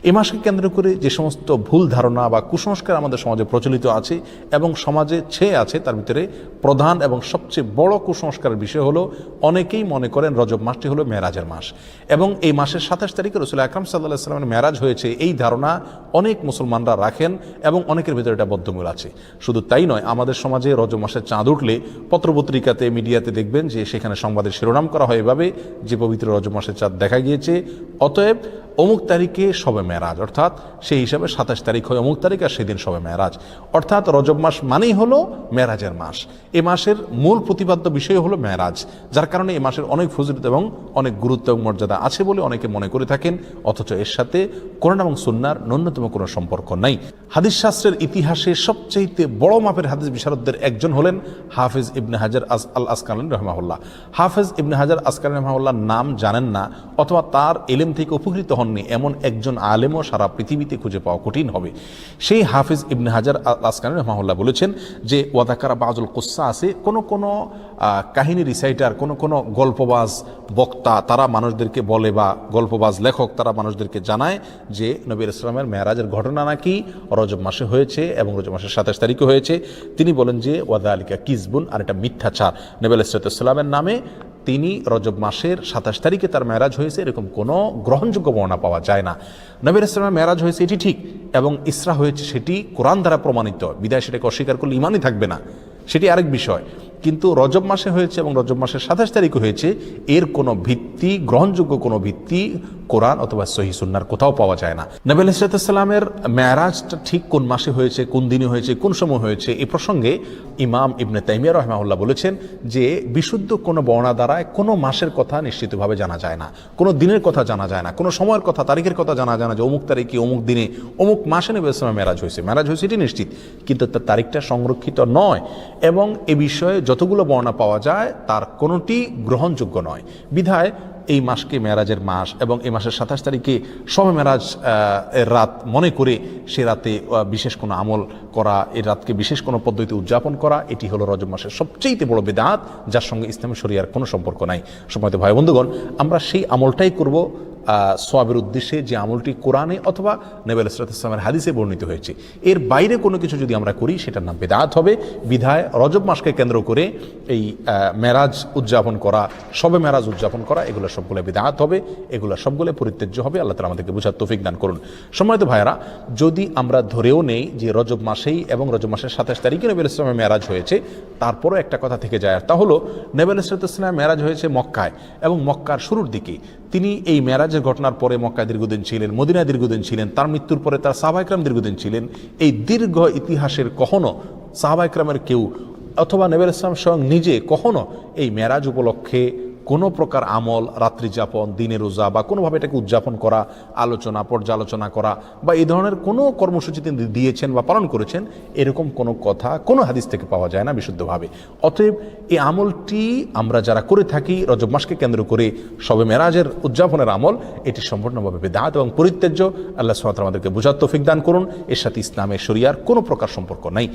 এ মাসকে কেন্দ্র করে যে সমস্ত ভুল ধারণা বা কুসংস্কার আমাদের সমাজে প্রচলিত আছে এবং সমাজে ছেয়ে আছে, তার ভিতরে প্রধান এবং সবচেয়ে বড় কুসংস্কারের বিষয় হলো অনেকেই মনে করেন রজব মাসটি হলো মেরাজের মাস এবং এই মাসের 27 তারিখে রাসূল আকরাম সাল্লাল্লাহু আলাইহি ওয়াসাল্লামের মেরাজ হয়েছে, এই ধারণা অনেক মুসলমানরা রাখেন এবং অনেকের ভিতরে এটা বদ্ধমূল আছে। শুধু তাই নয়, আমাদের সমাজে রজব মাসের চাঁদ উঠলে পত্রপত্রিকাতে, মিডিয়াতে দেখবেন যে সেখানে সংবাদের শিরোনাম করা হয় এভাবে যে পবিত্র রজব মাসের চাঁদ দেখা গিয়েছে, অতএব অমুক তারিখে শবে মেরাজ, অর্থাৎ সেই হিসাবে 27 তারিখ হয় অমুক তারিখ আর সেদিন শবে মেরাজ, অর্থাৎ রজব মাস মানেই হলো মেরাজের মাস। এ মাসের মূল প্রতিপাদ্য বিষয় হলো মেরাজ, যার কারণে এ মাসের অনেক ফজিলত এবং অনেক গুরুত্ব এবং মর্যাদা আছে বলে অনেকে মনে করে থাকেন, অথচ এর সাথে কোরআন এবং সুন্নাহর ন্যূনতম কোনো সম্পর্ক নাই। হাদিস শাস্ত্রের ইতিহাসে সবচেয়ে বড় মাপের হাদিস বিশারদদের একজন হলেন হাফেজ ইবনে হাজার আল আসকালানী রাহিমাহুল্লাহ। হাফেজ ইবনে হাজার আসকালানী রাহিমাহুল্লাহর নাম জানেন না অথবা তার ইলম থেকে উপকৃত হননি এমন একজন আলেমও সারা পৃথিবীতে খুঁজে পাওয়া কঠিন হবে। সেই হাফেজ ইবনে হাজার আল আসকালানী রাহিমাহুল্লাহ বলেছেন যে ওয়াদাকারা বাজুল কুসা আছে, কোন কাহিনী রিসাইটার, কোন গল্পবাজ বক্তা তারা মানুষদেরকে বলে, বা গল্পবাজ লেখক তারা মানুষদেরকে জানায় যে নবী ইসলামের মেরাজের ঘটনা নাকি রজব মাসে হয়েছে এবং রজব মাসের 27 তারিখে হয়েছে। তিনি বলেন যে ওয়াদা আলিকা কিসবুন, আর এটা মিথ্যাচার। নবী ইসলামের নামে তিনি রজব মাসের 27 তারিখে তার মেরাজ হয়েছে এরকম কোনো গ্রহণযোগ্য বর্ণনা পাওয়া যায় না। নবী ইসলামের মেরাজ হয়েছে এটি ঠিক এবং ইসরা হয়েছে সেটি কোরআন দ্বারা প্রমাণিত, বিদায় সেটাকে অস্বীকার করলে ইমানই থাকবে না, সেটি আরেক বিষয়। কিন্তু রজব মাসে হয়েছে এবং রজব মাসের 27 তারিখে হয়েছে, এর কোনো ভিত্তি, গ্রহণযোগ্য কোনো ভিত্তি কোরআন অথবা সহিহ সুন্নাহর কোথাও পাওয়া যায় না। নবী আলাইহিসসালামের মেরাজটা ঠিক কোন মাসে হয়েছে, কোন দিনে হয়েছে, কোন সময় হয়েছে, এই প্রসঙ্গে ইমাম ইবনে তাইমিয়া রাহিমাহুল্লাহ বলেছেন যে বিশুদ্ধ কোনো বর্ণনা দ্বারায় কোনো মাসের কথা নিশ্চিতভাবে জানা যায় না, কোনো দিনের কথা জানা যায় না, কোনো সময়ের কথা, তারিখের কথা জানা যায় না যে অমুক তারিখে অমুক দিনে অমুক মাসে নবী আলাইহিসসালামের মেরাজ হয়েছে এটি নিশ্চিত, কিন্তু তার তারিখটা সংরক্ষিত নয় এবং এ বিষয়ে যতগুলো বর্ণনা পাওয়া যায় তার কোনোটি গ্রহণযোগ্য নয়। বিধায় এই মাসকে মেরাজের মাস এবং এই মাসের 27 তারিখে শবে মেরাজ এর রাত মনে করে সে রাতে বিশেষ কোনো আমল করা, এই রাতকে বিশেষ কোনো পদ্ধতি উদযাপন করা, এটি হলো রজব মাসের সবচেয়ে বড় বিদআত, যার সঙ্গে ইসলামী শরিয়ার কোনো সম্পর্ক নাই। সম্মানিত ভাই বন্ধুগণ, আমরা সেই আমলটাই করব সওয়াবের উদ্দেশ্যে যে আমলটি কোরআনে অথবা নবী আলাইহিসসালামের হাদিসে বর্ণিত হয়েছে। এর বাইরে কোনো কিছু যদি আমরা করি সেটার নাম বিদআত হবে। বিধায় রজব মাসকে কেন্দ্র করে এই মেরাজ উদযাপন করা, শবে মেরাজ উদযাপন করা, এগুলো সবগুলো বিদআত হবে, এগুলো সবগুলো পরিত্যাজ্য হবে। আল্লাহ তাআলা আমাদেরকে বুঝার তৌফিক দান করুন। সম্মানিত ভাইয়েরা, যদি আমরা ধরেও নেই যে রজব মাসেই এবং রজব মাসের 27 তারিখে নবী আলাইহিসসালামের মেরাজ হয়েছে, তারপরও একটা কথা থেকে যায়, তা হলো নবী আলাইহিসসালামের মেরাজ হয়েছে মক্কায় এবং মক্কার শুরুর দিকে। তিনি এই মেরাজের ঘটনার পরে মক্কায় দীর্ঘদিন ছিলেন, মদিনায় দীর্ঘদিন ছিলেন, তার মৃত্যুর পরে তার সাহাবায়ে কেরাম দীর্ঘদিন ছিলেন। এই দীর্ঘ ইতিহাসের কখনো সাহাবায়ে কেরামের কেউ অথবা নবী আলাইহিস সালাম স্বয়ং নিজে কখনো এই মেরাজ উপলক্ষে কোনো প্রকার আমল, রাত্রি যাপন, দিনে রোজা বা কোনোভাবে এটাকে উদযাপন করা, আলোচনা, পর্যালোচনা করা বা এই ধরনের কোনো কর্মসূচি তিনি দিয়েছেন বা পালন করেছেন, এরকম কোনো কথা কোনো হাদিস থেকে পাওয়া যায় না বিশুদ্ধভাবে। অতএব এই আমলটি আমরা যারা করে থাকি রজব মাসকে কেন্দ্র করে শবে মেরাজের উদযাপনের আমল, এটি সম্পূর্ণভাবে বিদআত এবং পরিত্যাজ্য। আল্লাহ সুবহানাহু ওয়া তাআলা আমাদেরকে বুঝার তৌফিক দান করুন। এর সাথে ইসলামের শরিয়ার কোনো প্রকার সম্পর্ক নাই।